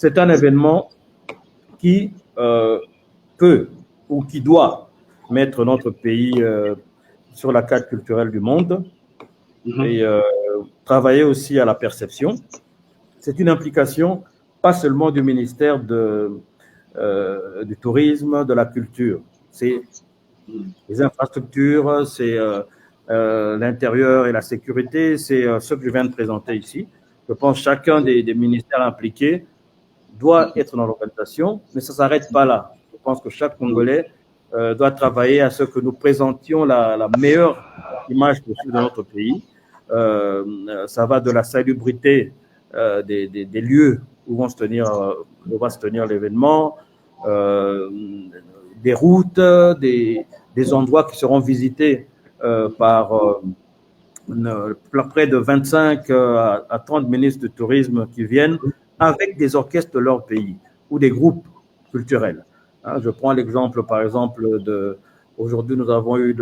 c'est un événement qui peut ou qui doit mettre notre pays sur la carte culturelle du monde et travailler aussi à la perception. C'est une implication pas seulement du ministère du tourisme, de la culture. C'est les infrastructures, c'est l'intérieur et la sécurité, c'est ce que je viens de présenter ici. Je pense que chacun des ministères impliqués doit être dans l'organisation, mais ça ne s'arrête pas là. Je pense que chaque Congolais doit travailler à ce que nous présentions la meilleure image possible de notre pays. Ça va de la salubrité des lieux où va se tenir l'événement, des routes, des endroits qui seront visités par près de 25 à 30 ministres du tourisme qui viennent avec des orchestres de leur pays ou des groupes culturels. Je prends l'exemple, par exemple, aujourd'hui nous avons eu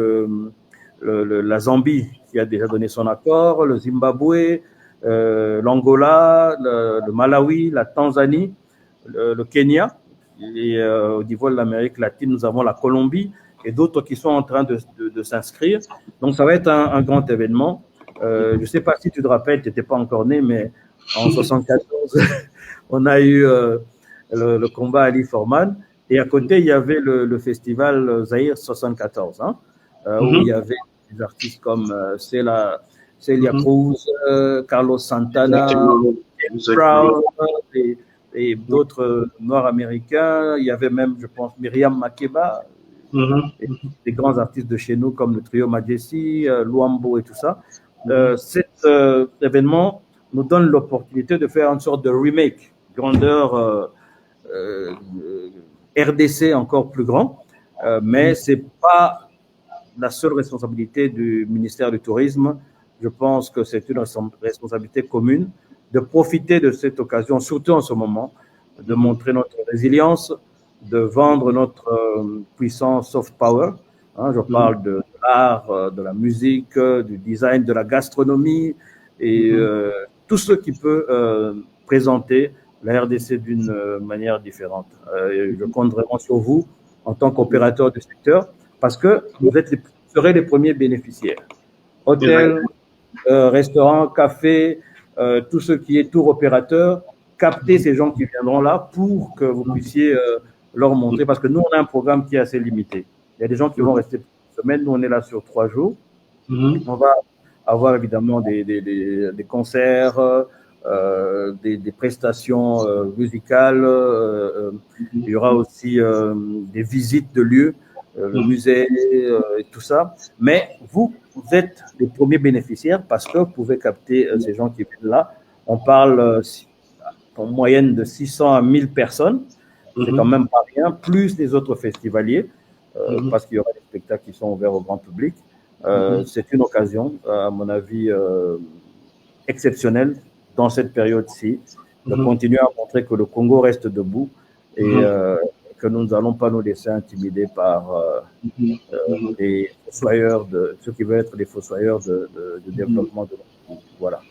la Zambie qui a déjà donné son accord, le Zimbabwe, l'Angola, le Malawi, la Tanzanie, le Kenya, et au niveau de l'Amérique latine, nous avons la Colombie et d'autres qui sont en train de s'inscrire. Donc ça va être un grand événement. Je ne sais pas si tu te rappelles, tu n'étais pas encore né, mais en 74, on a eu le combat Ali Forman, et à côté, il y avait le festival Zaïre 74, où il y avait des artistes comme Celia Cruz, Carlos Santana, James Brown et d'autres Noirs américains. Il y avait même, je pense, Myriam Makeba, et des grands artistes de chez nous comme le trio Majesty, Luambo et tout ça. Cet événement nous donne l'opportunité de faire une sorte de remake, grandeur RDC encore plus grand, mais ce n'est pas la seule responsabilité du ministère du Tourisme. Je pense que c'est une responsabilité commune de profiter de cette occasion, surtout en ce moment, de montrer notre résilience, de vendre notre puissance soft power. Je parle de l'art, de la musique, du design, de la gastronomie et tout ce qui peut présenter la RDC d'une manière différente. Je compte vraiment sur vous en tant qu'opérateur du secteur parce que vous serez les premiers bénéficiaires. Hôtels, restaurants, cafés, tout ce qui est tour opérateur, capter ces gens qui viendront là pour que vous puissiez leur montrer, parce que nous, on a un programme qui est assez limité. Il y a des gens qui vont rester une semaine, nous, on est là sur 3 jours. On va avoir évidemment des concerts, des prestations musicales, il y aura aussi des visites de lieux, le musée et tout ça. Mais vous êtes les premiers bénéficiaires parce que vous pouvez capter ces gens qui viennent là. On parle en moyenne de 600 à 1000 personnes. C'est quand même pas rien, plus les autres festivaliers, parce qu'il y aura des spectacles qui sont ouverts au grand public. C'est une occasion, à mon avis, exceptionnelle dans cette période-ci, de continuer à montrer que le Congo reste debout et que nous n'allons pas nous laisser intimider par les fossoyeurs, ceux qui veulent être les fossoyeurs de développement de notre pays. Voilà.